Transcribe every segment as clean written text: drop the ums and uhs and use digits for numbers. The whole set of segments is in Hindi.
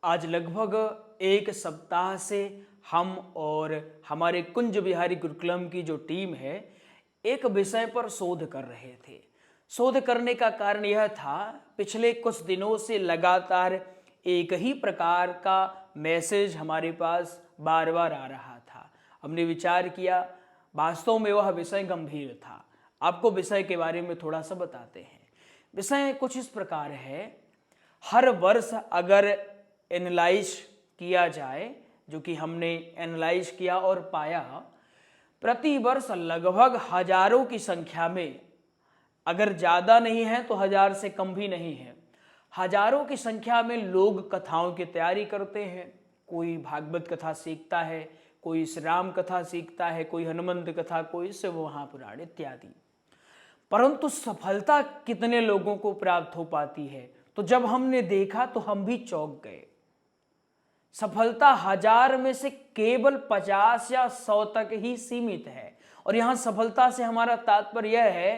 आज लगभग एक सप्ताह से हम और हमारे कुंज बिहारी गुरुकुलम की जो टीम है एक विषय पर शोध कर रहे थे। शोध करने का कारण यह था, पिछले कुछ दिनों से लगातार एक ही प्रकार का मैसेज हमारे पास बार बार आ रहा था। हमने विचार किया, वास्तव में वह विषय गंभीर था। आपको विषय के बारे में थोड़ा सा बताते हैं। विषय कुछ इस प्रकार है, हर वर्ष अगर एनालाइज किया जाए, जो कि हमने एनालाइज किया और पाया, प्रति वर्ष लगभग हजारों की संख्या में, अगर ज़्यादा नहीं है तो हजार से कम भी नहीं है, हजारों की संख्या में लोग कथाओं की तैयारी करते हैं। कोई भागवत कथा सीखता है, कोई श्री राम कथा सीखता है, कोई हनुमंत कथा, कोई शिव महापुराण इत्यादि। परंतु सफलता कितने लोगों को प्राप्त हो पाती है? तो जब हमने देखा तो हम भी चौंक गए। सफलता हजार में से केवल 50 या 100 तक ही सीमित है। और यहां सफलता से हमारा तात्पर्य यह है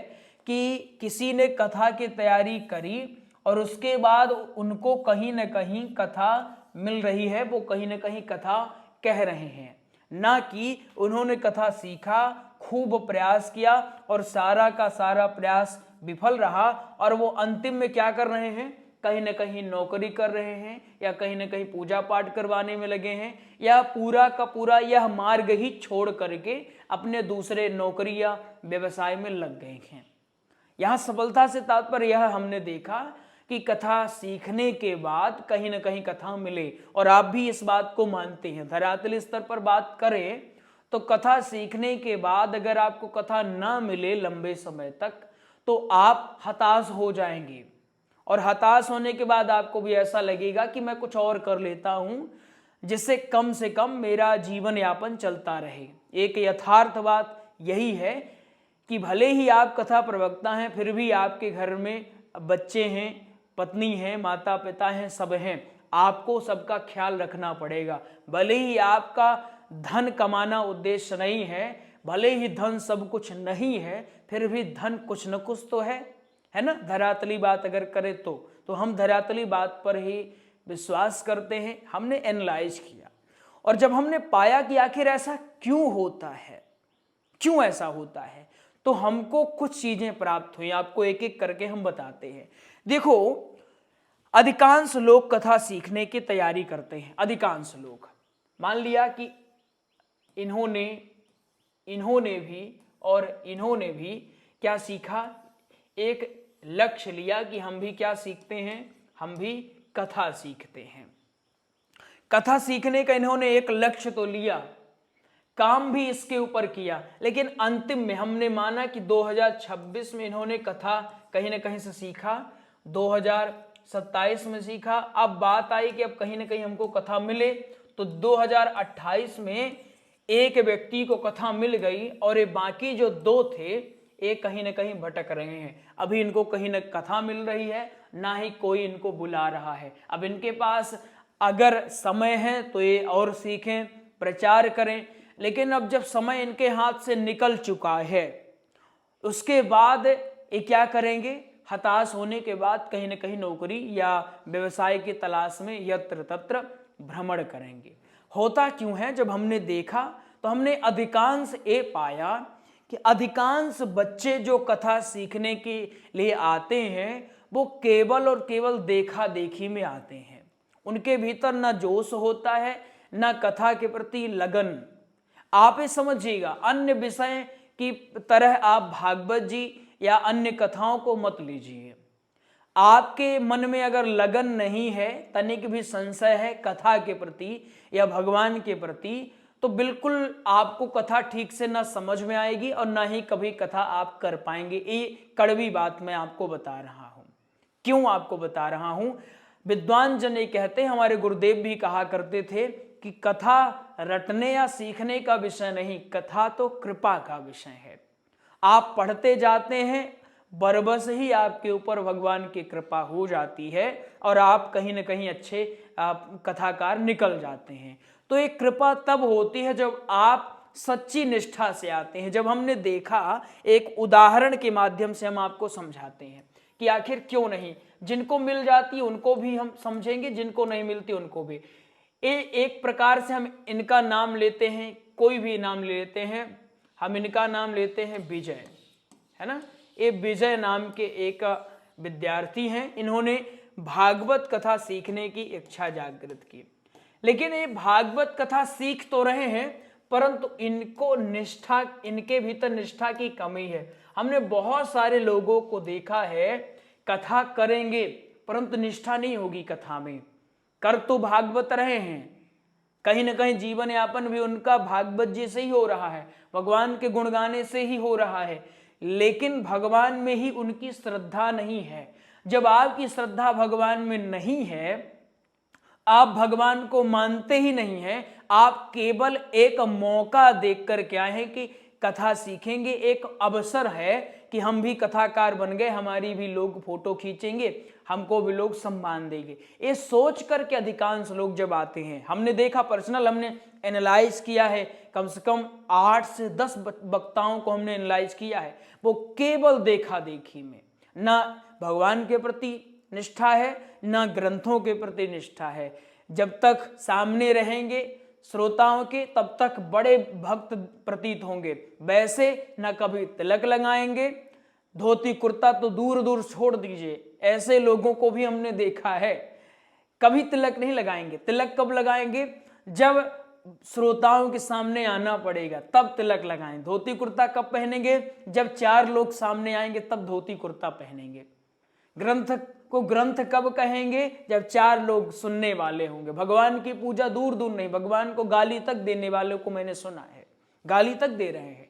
कि किसी ने कथा की तैयारी करी और उसके बाद उनको कहीं न कहीं कथा मिल रही है, वो कहीं न कहीं कथा कह रहे हैं, ना कि उन्होंने कथा सीखा, खूब प्रयास किया और सारा का सारा प्रयास विफल रहा और वो अंतिम में क्या कर रहे हैं, कहीं न कहीं नौकरी कर रहे हैं या कहीं न कहीं पूजा पाठ करवाने में लगे हैं या पूरा का पूरा यह मार्ग ही छोड़ करके अपने दूसरे नौकरी या व्यवसाय में लग गए हैं। यहाँ सफलता से तात्पर्य यह हमने देखा कि कथा सीखने के बाद कहीं न कहीं कथा मिले। और आप भी इस बात को मानते हैं। धरातल स्तर पर बात करें तो कथा सीखने के बाद अगर आपको कथा ना मिले लंबे समय तक तो आप हताश हो जाएंगे और हताश होने के बाद आपको भी ऐसा लगेगा कि मैं कुछ और कर लेता हूं जिससे कम से कम मेरा जीवन यापन चलता रहे। एक यथार्थ बात यही है कि भले ही आप कथा प्रवक्ता हैं, फिर भी आपके घर में बच्चे हैं, पत्नी हैं, माता पिता हैं, सब हैं। आपको सबका ख्याल रखना पड़ेगा। भले ही आपका धन कमाना उद्देश्य नहीं है, भले ही धन सब कुछ नहीं है, फिर भी धन कुछ न कुछ तो है ना। धरातली बात अगर करें तो हम धरातली बात पर ही विश्वास करते हैं। हमने एनालाइज किया और जब हमने पाया कि आखिर ऐसा क्यों होता है, क्यों ऐसा होता है, तो हमको कुछ चीजें प्राप्त हुई। आपको एक एक करके हम बताते हैं। देखो, अधिकांश लोग कथा सीखने की तैयारी करते हैं। अधिकांश लोग, मान लिया कि इन्होंने भी क्या सीखा, एक लक्ष्य लिया कि हम भी क्या सीखते हैं, हम भी कथा सीखते हैं। कथा सीखने का इन्होंने एक लक्ष्य तो लिया, काम भी इसके ऊपर किया, लेकिन अंतिम में हमने माना कि 2026 में इन्होंने कथा कहीं ना कहीं से सीखा, 2027 में सीखा। अब बात आई कि अब कहीं ना कहीं हमको कथा मिले, तो 2028 में एक व्यक्ति को कथा मिल गई और ये बाकी जो दो थे ये कहीं ना कहीं भटक रहे हैं। अभी इनको कहीं न कथा मिल रही है, ना ही कोई इनको बुला रहा है। अब इनके पास अगर समय है तो ये और सीखें, प्रचार करें, लेकिन अब जब समय इनके हाथ से निकल चुका है, उसके बाद ये क्या करेंगे? हताश होने के बाद कहीं न कहीं नौकरी या व्यवसाय की तलाश में यत्र तत्र भ्रमण करेंगे। होता क्यों है? जब हमने देखा तो हमने अधिकांश ये पाया कि अधिकांश बच्चे जो कथा सीखने के लिए आते हैं वो केवल और केवल देखा देखी में आते हैं। उनके भीतर ना जोश होता है, ना कथा के प्रति लगन। आप ये समझिएगा, अन्य विषय की तरह आप भागवत जी या अन्य कथाओं को मत लीजिए। आपके मन में अगर लगन नहीं है, तनिक भी संशय है कथा के प्रति या भगवान के प्रति, तो बिल्कुल आपको कथा ठीक से ना समझ में आएगी और ना ही कभी कथा आप कर पाएंगे। ये कड़वी बात मैं आपको बता रहा हूं। क्यों आपको बता रहा हूं? विद्वान जन ये कहते हैं, हमारे गुरुदेव भी कहा करते थे कि कथा रटने या सीखने का विषय नहीं, कथा तो कृपा का विषय है। आप पढ़ते जाते हैं, बरबस ही आपके ऊपर भगवान की कृपा हो जाती है और आप कहीं न कहीं अच्छे कथाकार निकल जाते हैं। तो एक कृपा तब होती है जब आप सच्ची निष्ठा से आते हैं। जब हमने देखा, एक उदाहरण के माध्यम से हम आपको समझाते हैं कि आखिर क्यों नहीं, जिनको मिल जाती उनको भी हम समझेंगे, जिनको नहीं मिलती उनको भी। एक प्रकार से हम इनका नाम लेते हैं, कोई भी नाम ले लेते हैं, हम इनका नाम लेते हैं विजय, है ना। ये विजय नाम के एक विद्यार्थी हैं। इन्होंने भागवत कथा सीखने की इच्छा जागृत की, लेकिन ये भागवत कथा सीख तो रहे हैं परंतु इनको निष्ठा, इनके भीतर निष्ठा की कमी है। हमने बहुत सारे लोगों को देखा है कथा करेंगे परंतु निष्ठा नहीं होगी कथा में। कर तो भागवत रहे हैं, कहीं ना कहीं जीवन यापन भी उनका भागवत जी से ही हो रहा है, भगवान के गुण गाने से ही हो रहा है, लेकिन भगवान में ही उनकी श्रद्धा नहीं है। जब आपकी श्रद्धा भगवान में नहीं है, आप भगवान को मानते ही नहीं हैं, आप केवल एक मौका देखकर क्या है कि कथा सीखेंगे, एक अवसर है कि हम भी कथाकार बन गए, हमारी भी लोग फोटो खींचेंगे, हमको भी लोग सम्मान देंगे, ये सोच करके अधिकांश लोग जब आते हैं, हमने देखा पर्सनल, हमने एनालाइज किया है, कम से कम 8 से 10 वक्ताओं को हमने एनालाइज किया है, वो केवल देखा देखी में, ना भगवान के प्रति निष्ठा है ना ग्रंथों के प्रति निष्ठा है। जब तक सामने रहेंगे श्रोताओं के तब तक बड़े भक्त प्रतीत होंगे, वैसे न कभी तिलक लगाएंगे, धोती कुर्ता तो दूर दूर छोड़ दीजिए, ऐसे लोगों को भी हमने देखा है, कभी तिलक नहीं लगाएंगे। तिलक कब लगाएंगे? जब श्रोताओं के सामने आना पड़ेगा तब तिलक लगाएं। धोती कुर्ता कब पहनेंगे? जब 4 लोग सामने आएंगे तब धोती कुर्ता पहनेंगे। ग्रंथ को ग्रंथ कब कहेंगे? जब 4 लोग सुनने वाले होंगे। भगवान की पूजा दूर दूर नहीं, भगवान को गाली तक देने वालों को मैंने सुना है, गाली तक दे रहे हैं।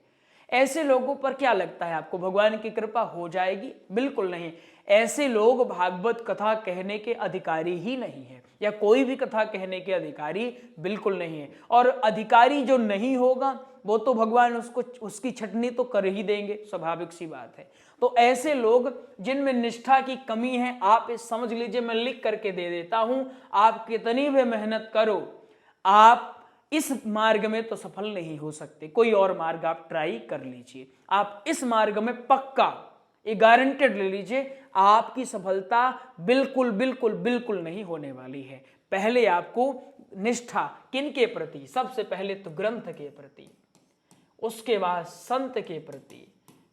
ऐसे लोगों पर क्या लगता है आपको भगवान की कृपा हो जाएगी? बिल्कुल नहीं। ऐसे लोग भागवत कथा कहने के अधिकारी ही नहीं है, या कोई भी कथा कहने के अधिकारी बिल्कुल नहीं है। और अधिकारी जो नहीं होगा वो तो भगवान उसको उसकी छटनी तो कर ही देंगे, स्वाभाविक सी बात है। तो ऐसे लोग जिनमें निष्ठा की कमी है, आप इस समझ लीजिए, मैं लिख करके दे देता हूं, आप कितनी भी मेहनत करो, आप इस मार्ग में तो सफल नहीं हो सकते। कोई और मार्ग आप ट्राई कर लीजिए, आप इस मार्ग में पक्का, ये गारंटेड ले लीजिए, आपकी सफलता बिल्कुल बिल्कुल बिल्कुल नहीं होने वाली है। पहले आपको निष्ठा किनके प्रति? सबसे पहले तो ग्रंथ के प्रति, उसके बाद संत के प्रति,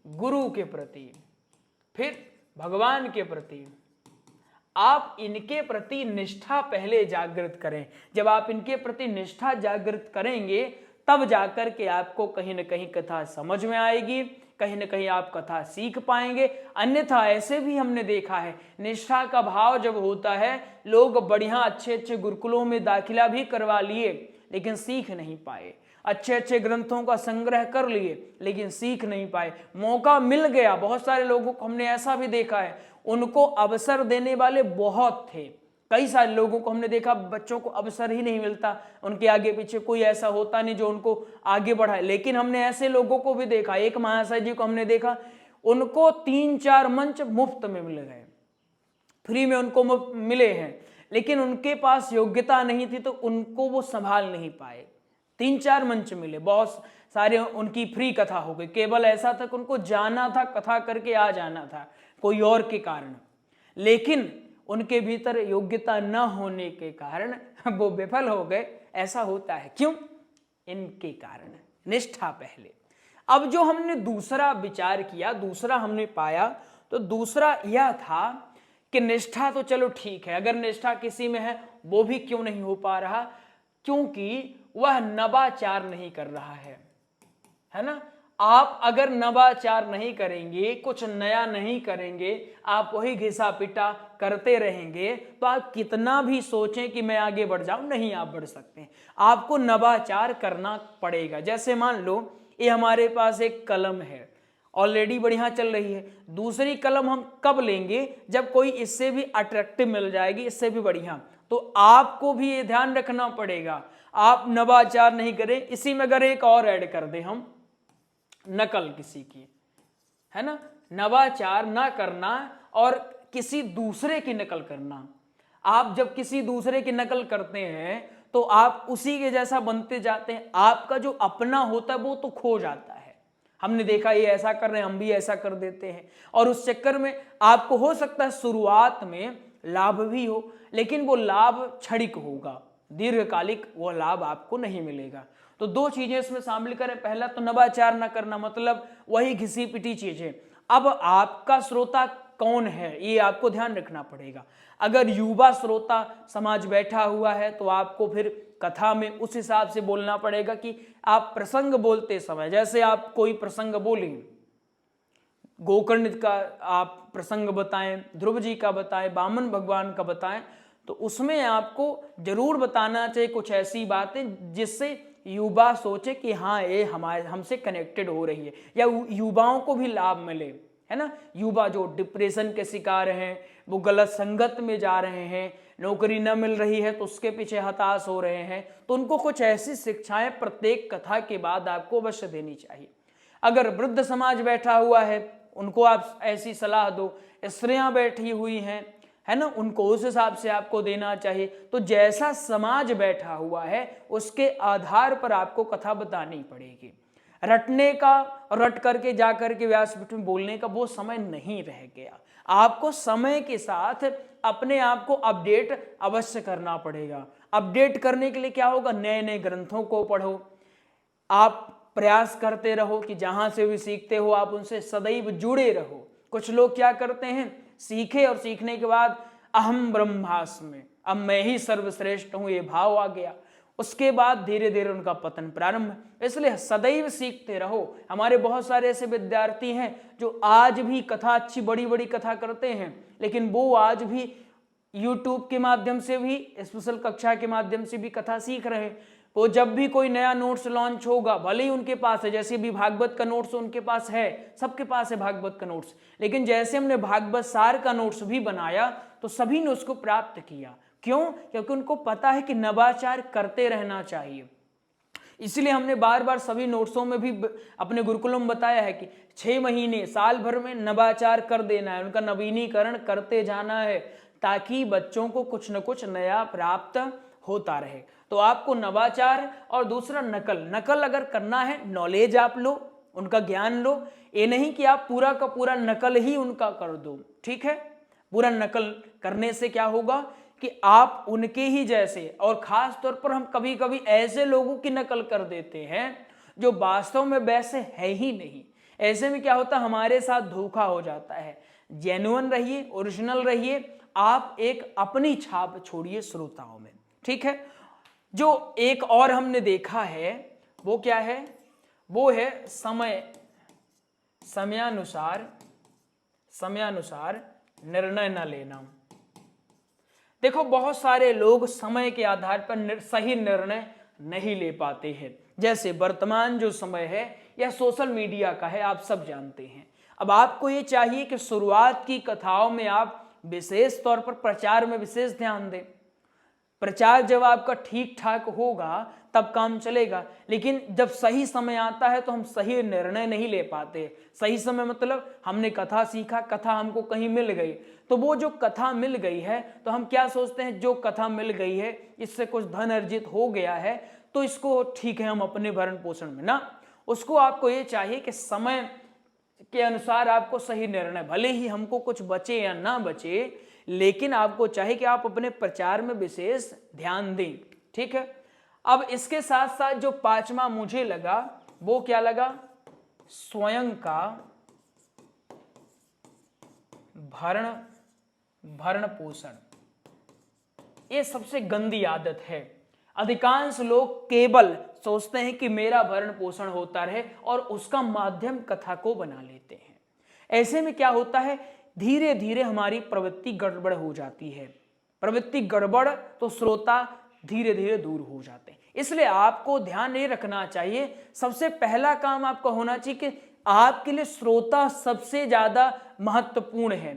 गुरु के प्रति, फिर भगवान के प्रति। आप इनके प्रति निष्ठा पहले जागृत करें। जब आप इनके प्रति निष्ठा जागृत करेंगे तब जाकर के आपको कहीं न कहीं कथा समझ में आएगी, कहीं न कहीं आप कथा सीख पाएंगे। अन्यथा ऐसे भी हमने देखा है, निष्ठा का भाव जब होता है, लोग बढ़िया अच्छे अच्छे गुरुकुलों में दाखिला भी करवा लिए लेकिन सीख नहीं पाए, अच्छे अच्छे ग्रंथों का संग्रह कर लिए लेकिन सीख नहीं पाए। मौका मिल गया, बहुत सारे लोगों को हमने ऐसा भी देखा है, उनको अवसर देने वाले बहुत थे। कई सारे लोगों को हमने देखा, बच्चों को अवसर ही नहीं मिलता, उनके आगे पीछे कोई ऐसा होता नहीं जो उनको आगे बढ़ाए। लेकिन हमने ऐसे लोगों को भी देखा, एक महाशय जी को हमने देखा, उनको 3-4 मंच मुफ्त में मिल गए, फ्री में उनको मिले हैं, लेकिन उनके पास योग्यता नहीं थी तो उनको वो संभाल नहीं पाए। 3-4 मंच मिले, बहुत सारे उनकी फ्री कथा हो गई, केवल ऐसा था कि उनको जाना था, कथा करके आ जाना था कोई और के कारण, लेकिन उनके भीतर योग्यता न होने के कारण वो विफल हो गए। ऐसा होता है, क्यों? इनके कारण, निष्ठा पहले। अब जो हमने दूसरा विचार किया, दूसरा हमने पाया, तो दूसरा यह था कि निष्ठा तो चलो ठीक है, अगर निष्ठा किसी में है वो भी क्यों नहीं हो पा रहा? क्योंकि वह नवाचार नहीं कर रहा है ना। आप अगर नवाचार नहीं करेंगे, कुछ नया नहीं करेंगे, आप वही घिसा पिटा करते रहेंगे, तो आप कितना भी सोचें कि मैं आगे बढ़ जाऊं, नहीं आप बढ़ सकते। आपको नवाचार करना पड़ेगा। जैसे मान लो ये हमारे पास एक कलम है, ऑलरेडी बढ़िया चल रही है, दूसरी कलम हम कब लेंगे? जब कोई इससे भी अट्रैक्टिव मिल जाएगी, इससे भी बढ़िया। तो आपको भी ये ध्यान रखना पड़ेगा, आप नवाचार नहीं करें। इसी में अगर एक और ऐड कर दें हम, नकल किसी की, है ना, नवाचार ना करना और किसी दूसरे की नकल करना। आप जब किसी दूसरे की नकल करते हैं तो आप उसी के जैसा बनते जाते हैं, आपका जो अपना होता है वो तो खो जाता है। हमने देखा ये ऐसा कर रहे हैं, हम भी ऐसा कर देते हैं, और उस चक्कर में आपको हो सकता है शुरुआत में लाभ भी हो, लेकिन वो लाभ क्षणिक होगा, दीर्घकालिक वो लाभ आपको नहीं मिलेगा। तो दो चीजें इसमें शामिल करें। पहला तो नवाचार न करना, मतलब वही घिसी पिटी चीजें। अब आपका श्रोता कौन है ये आपको ध्यान रखना पड़ेगा। अगर युवा श्रोता समाज बैठा हुआ है तो आपको फिर कथा में उस हिसाब से बोलना पड़ेगा कि आप प्रसंग बोलते समय, जैसे आप कोई प्रसंग बोलें, गोकर्ण का आप प्रसंग बताएं, ध्रुव जी का बताएं, वामन भगवान का बताएं, तो उसमें आपको जरूर बताना चाहिए कुछ ऐसी बातें जिससे युवा सोचे कि हाँ ये हमारे हमसे कनेक्टेड हो रही है, या युवाओं को भी लाभ मिले, है ना। युवा जो डिप्रेशन के शिकार हैं, वो गलत संगत में जा रहे हैं, नौकरी न मिल रही है तो उसके पीछे हताश हो रहे हैं, तो उनको कुछ ऐसी शिक्षाएं प्रत्येक कथा के बाद आपको अवश्य देनी चाहिए। अगर वृद्ध समाज बैठा हुआ है उनको आप ऐसी सलाह दो, स्त्रियां बैठी हुई हैं, है ना, उनको उस हिसाब से आपको देना चाहिए। तो जैसा समाज बैठा हुआ है उसके आधार पर आपको कथा बतानी पड़ेगी। रटने का, रट करके जा करके व्यासपीठ में बोलने का वो समय नहीं रह गया। आपको समय के साथ अपने आप को अपडेट अवश्य करना पड़ेगा। अपडेट करने के लिए क्या होगा, नए नए ग्रंथों को पढ़ो, आप प्रयास करते रहो कि जहां से भी सीखते हो आप उनसे सदैव जुड़े रहो। कुछ लोग क्या करते हैं, सीखे और सीखने के बाद अहम ब्रह्मास्मि, अब मैं ही सर्वश्रेष्ठ हूं, ये भाव आ गया, उसके बाद धीरे धीरे उनका पतन प्रारंभ। इसलिए सदैव सीखते रहो। हमारे बहुत सारे ऐसे विद्यार्थी हैं जो आज भी कथा, अच्छी बड़ी बड़ी कथा करते हैं, लेकिन वो आज भी यूट्यूब के माध्यम से भी, स्पेशल कक्षा के माध्यम से भी कथा सीख रहे हैं। वो जब भी कोई नया नोट्स लॉन्च होगा, भले ही उनके पास है, जैसे भी भागवत का नोट्स उनके पास है, सबके पास है भागवत का नोट्स, लेकिन जैसे हमने भागवत सार का नोट्स भी बनाया तो सभी ने उसको प्राप्त किया। क्यों? क्योंकि उनको पता है कि नवाचार करते रहना चाहिए। इसलिए हमने बार बार सभी नोट्सों में भी अपने गुरुकुलों में बताया है कि 6 महीने, साल भर में नवाचार कर देना है, उनका नवीनीकरण करते जाना है, ताकि बच्चों को कुछ न कुछ नया प्राप्त होता रहे। तो आपको नवाचार और दूसरा नकल अगर करना है, नॉलेज आप लो, उनका ज्ञान लो, ये नहीं कि आप पूरा का पूरा नकल ही उनका कर दो, ठीक है। पूरा नकल करने से क्या होगा कि आप उनके ही जैसे, और खास तौर पर हम कभी कभी ऐसे लोगों की नकल कर देते हैं जो वास्तव में वैसे है ही नहीं। ऐसे में क्या होता है, हमारे साथ धोखा हो जाता है। जेन्युइन रहिए, ओरिजिनल रहिए, आप एक अपनी छाप छोड़िए श्रोताओं में, ठीक है। जो एक और हमने देखा है वो क्या है, वो है समयानुसार निर्णय न लेना। देखो बहुत सारे लोग समय के आधार पर सही निर्णय नहीं ले पाते हैं। जैसे वर्तमान जो समय है यह सोशल मीडिया का है, आप सब जानते हैं। अब आपको ये चाहिए कि शुरुआत की कथाओं में आप विशेष तौर पर प्रचार में विशेष ध्यान दें। प्रचार जब आपका ठीक ठाक होगा तब काम चलेगा, लेकिन जब सही समय आता है तो हम सही निर्णय नहीं ले पाते। सही समय मतलब हमने कथा सीखा, कथा हमको कहीं मिल गई, तो वो जो कथा मिल गई है तो हम क्या सोचते हैं, जो कथा मिल गई है इससे कुछ धन अर्जित हो गया है तो इसको ठीक है हम अपने भरण पोषण में ना, उसको आपको ये चाहिए कि समय के अनुसार आपको सही निर्णय, भले ही हमको कुछ बचे या ना बचे, लेकिन आपको चाहिए कि आप अपने प्रचार में विशेष ध्यान दें, ठीक है। अब इसके साथ साथ जो पांचवा मुझे लगा वो क्या लगा, स्वयं का भरण पोषण। ये सबसे गंदी आदत है। अधिकांश लोग केवल सोचते हैं कि मेरा भरण पोषण होता रहे और उसका माध्यम कथा को बना लेते हैं। ऐसे में क्या होता है, धीरे धीरे हमारी प्रवृत्ति गड़बड़ हो जाती है। प्रवृत्ति गड़बड़ तो श्रोता धीरे धीरे दूर हो जाते हैं। इसलिए आपको ध्यान ये रखना चाहिए, सबसे पहला काम आपका होना चाहिए कि आपके लिए श्रोता सबसे ज्यादा महत्वपूर्ण है।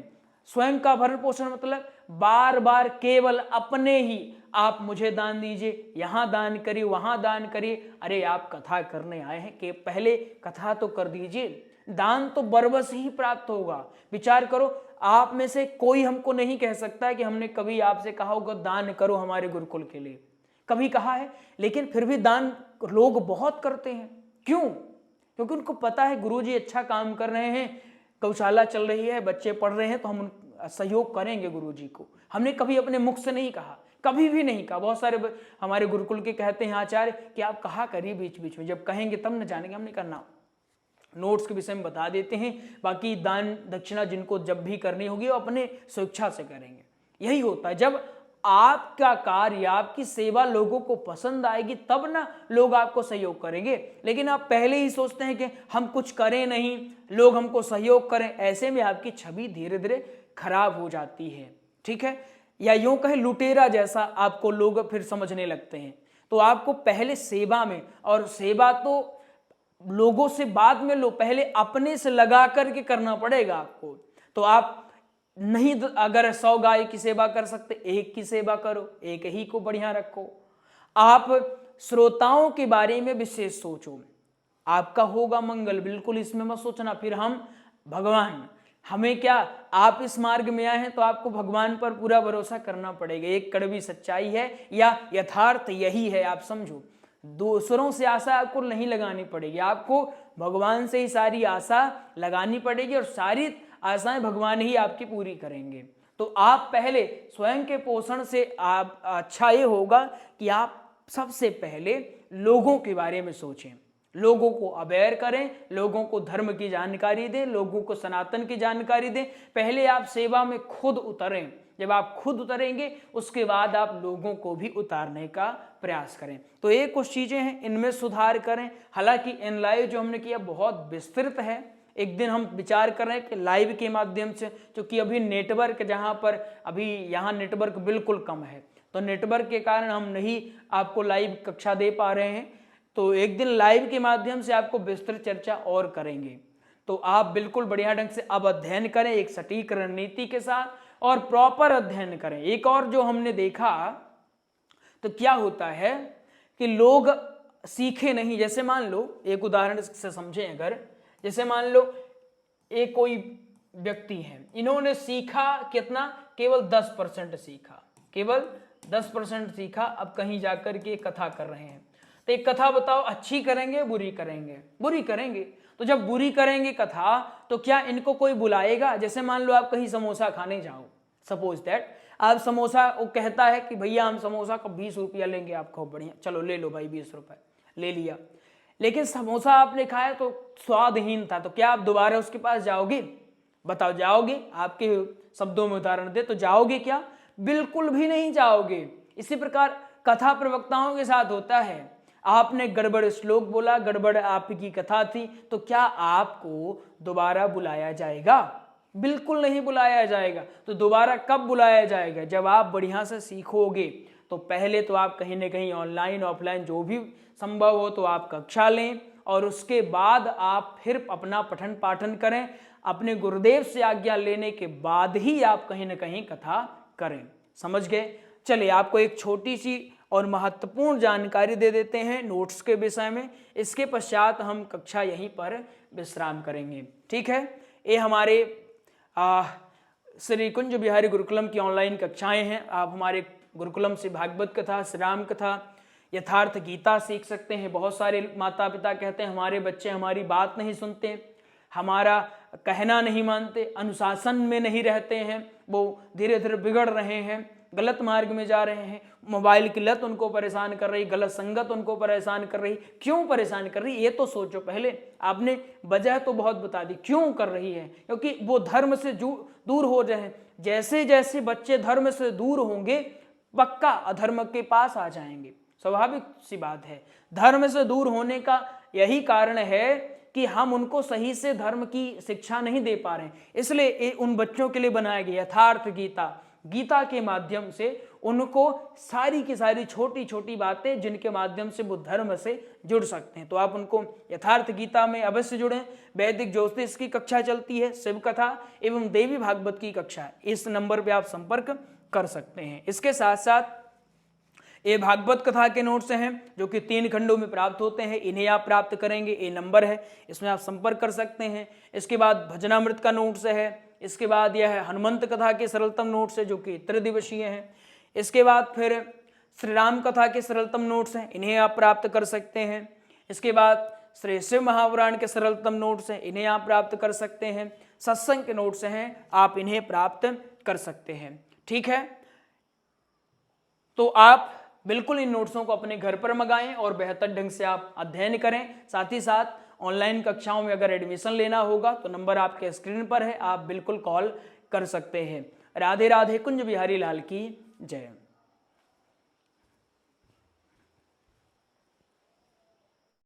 स्वयं का भरण पोषण मतलब बार बार केवल अपने ही, आप मुझे दान दीजिए, यहां दान करिए, वहां दान करिए। अरे आप कथा करने आए हैं कि पहले कथा तो कर दीजिए, दान तो बरबस ही प्राप्त होगा। विचार करो, आप में से कोई हमको नहीं कह सकता है कि हमने कभी आपसे कहा होगा दान करो हमारे गुरुकुल के लिए, कभी कहा है? लेकिन फिर भी दान लोग बहुत करते हैं। क्यों? क्योंकि उनको पता है गुरुजी अच्छा काम कर रहे हैं, गौशाला चल रही है, बच्चे पढ़ रहे हैं, तो हम सहयोग करेंगे गुरुजी को। हमने कभी अपने मुख से नहीं कहा, कभी भी नहीं कहा। बहुत सारे हमारे गुरुकुल के कहते हैं आचार्य कि आप कहा करिए बीच बीच में, जब कहेंगे तब न जानेंगे। हमने करना नोट्स के विषय में बता देते हैं, बाकी दान दक्षिणा जिनको जब भी करनी होगी वो अपने स्वेच्छा से करेंगे। यही होता है, जब आपका कार्य, आपकी सेवा लोगों को पसंद आएगी तब ना लोग आपको सहयोग करेंगे। लेकिन आप पहले ही सोचते हैं कि हम कुछ करें नहीं, लोग हमको सहयोग करें, ऐसे में आपकी छवि धीरे धीरे खराब हो जाती है। ठीक है, या यूं कहें लुटेरा जैसा आपको लोग फिर समझने लगते हैं। तो आपको पहले सेवा में, और सेवा तो लोगों से बाद में लो, पहले अपने से लगा करके करना पड़ेगा आपको। तो आप नहीं, अगर 100 गाय की सेवा कर सकते, एक की सेवा करो, एक ही को बढ़िया रखो। आप श्रोताओं के बारे में विशेष सोचो, आपका होगा मंगल, बिल्कुल इसमें मत सोचना फिर हम भगवान, हमें क्या, आप इस मार्ग में आए हैं तो आपको भगवान पर पूरा भरोसा करना पड़ेगा। एक कड़वी सच्चाई है या यथार्थ यही है, आप समझो। दूसरों से आशा आपको नहीं लगानी पड़ेगी, आपको भगवान से ही सारी आशा लगानी पड़ेगी, और सारी आशाएं भगवान ही आपकी पूरी करेंगे। तो आप पहले स्वयं के पोषण से आप अच्छा ये होगा कि आप सबसे पहले लोगों के बारे में सोचें, लोगों को अवेयर करें, लोगों को धर्म की जानकारी दें, लोगों को सनातन की जानकारी दें। पहले आप सेवा में खुद उतरें, जब आप खुद उतरेंगे उसके बाद आप लोगों को भी उतारने का प्रयास करें। तो ये कुछ चीजें हैं, इनमें सुधार करें। हालांकि इन लाइव जो हमने किया बहुत विस्तृत है, एक दिन हम विचार कर रहे हैं कि लाइव के माध्यम से, क्योंकि अभी नेटवर्क जहां पर, अभी यहाँ नेटवर्क बिल्कुल कम है, तो नेटवर्क के कारण हम नहीं आपको लाइव कक्षा दे पा रहे हैं। तो एक दिन लाइव के माध्यम से आपको विस्तृत चर्चा और करेंगे। तो आप बिल्कुल बढ़िया ढंग से अब अध्ययन करें, एक सटीक रणनीति के साथ, और प्रॉपर अध्ययन करें। एक और जो हमने देखा, तो क्या होता है कि लोग सीखे नहीं। जैसे मान लो, एक उदाहरण से समझें, अगर जैसे मान लो एक कोई व्यक्ति है, इन्होंने सीखा कितना, केवल 10% सीखा, केवल 10% सीखा। अब कहीं जाकर के कथा कर रहे हैं, तो एक कथा बताओ, अच्छी करेंगे बुरी करेंगे? बुरी करेंगे। तो जब बुरी करेंगे कथा, तो क्या इनको कोई बुलाएगा? जैसे मान लो आप कहीं समोसा खाने जाओ, सपोज दैट आप समोसा, वो कहता है कि भैया हम समोसा का 20 रुपया लेंगे, आपको बढ़िया, चलो ले लो भाई 20 रुपए, ले लिया। लेकिन समोसा आपने खाया तो स्वादहीन था, तो क्या आप दोबारा उसके पास जाओगे? बताओ, जाओगे? आपके शब्दों में उदाहरण दे तो जाओगे क्या? बिल्कुल भी नहीं जाओगे। इसी प्रकार कथा प्रवक्ताओं के साथ होता है, आपने गड़बड़ श्लोक बोला, गड़बड़ आपकी कथा थी, तो क्या आपको दोबारा बुलाया जाएगा? बिल्कुल नहीं बुलाया जाएगा। तो दोबारा कब बुलाया जाएगा? जब आप बढ़िया से सीखोगे। तो पहले तो आप कहीं ना कहीं ऑनलाइन ऑफलाइन जो भी संभव हो तो आप कक्षा लें, और उसके बाद आप फिर अपना पठन पाठन करें। अपने गुरुदेव से आज्ञा लेने के बाद ही आप कहीं ना कहीं कथा करें। समझ गए? चलिए, आपको एक छोटी सी और महत्वपूर्ण जानकारी दे देते हैं नोट्स के विषय में। इसके पश्चात हम कक्षा यहीं पर विश्राम करेंगे। ठीक है, ये हमारे श्री कुंज बिहारी गुरुकुलम की ऑनलाइन कक्षाएं हैं। आप हमारे गुरुकुलम से भागवत कथा, श्री राम कथा, यथार्थ गीता सीख सकते हैं। बहुत सारे माता पिता कहते हैं हमारे बच्चे हमारी बात नहीं सुनते, हमारा कहना नहीं मानते, अनुशासन में नहीं रहते हैं, वो धीरे धीरे बिगड़ रहे हैं, गलत मार्ग में जा रहे हैं, मोबाइल की लत उनको परेशान कर रही, गलत संगत उनको परेशान कर रही। क्यों परेशान कर रही, ये तो सोचो पहले। आपने वजह तो बहुत बता दी क्यों कर रही है, क्योंकि वो धर्म से दूर हो रहे हैं। जैसे जैसे बच्चे धर्म से दूर होंगे, पक्का अधर्म के पास आ जाएंगे। स्वाभाविक सी बात है। धर्म से दूर होने का यही कारण है कि हम उनको सही से धर्म की शिक्षा नहीं दे पा रहे हैं। इसलिए उन बच्चों के लिए बनाया गया यथार्थ गीता। गीता के माध्यम से उनको सारी की सारी छोटी छोटी बातें, जिनके माध्यम से वो धर्म से जुड़ सकते हैं। तो आप उनको यथार्थ गीता में अवश्य जुड़ें। वैदिक ज्योतिष की कक्षा चलती है, शिव कथा एवं देवी भागवत की कक्षा, इस नंबर पे आप संपर्क कर सकते हैं। इसके साथ साथ ये भागवत कथा के नोट्स हैं जो कि 3 खंडों में प्राप्त होते हैं, इन्हें आप प्राप्त करेंगे। ये नंबर है, इसमें आप संपर्क कर सकते हैं। इसके बाद भजनामृत का नोट्स है। इसके बाद यह है हनुमंत कथा के सरलतम नोट्स है जो कि त्रिदिवसीय हैं। इसके बाद फिर श्री राम कथा के सरलतम नोट्स हैं, इन्हें आप प्राप्त कर सकते हैं। इसके बाद श्री शिव महापुराण के सरलतम नोट्स हैं, इन्हें आप प्राप्त कर सकते हैं। सत्संग के नोट्स हैं, आप इन्हें प्राप्त कर सकते हैं। ठीक है, तो आप बिल्कुल इन नोट्सों को अपने घर पर मंगाएं और बेहतर ढंग से आप अध्ययन करें। साथ ही साथ ऑनलाइन कक्षाओं में अगर एडमिशन लेना होगा तो नंबर आपके स्क्रीन पर है, आप बिल्कुल कॉल कर सकते हैं। राधे राधे। कुंज बिहारी लाल की जय।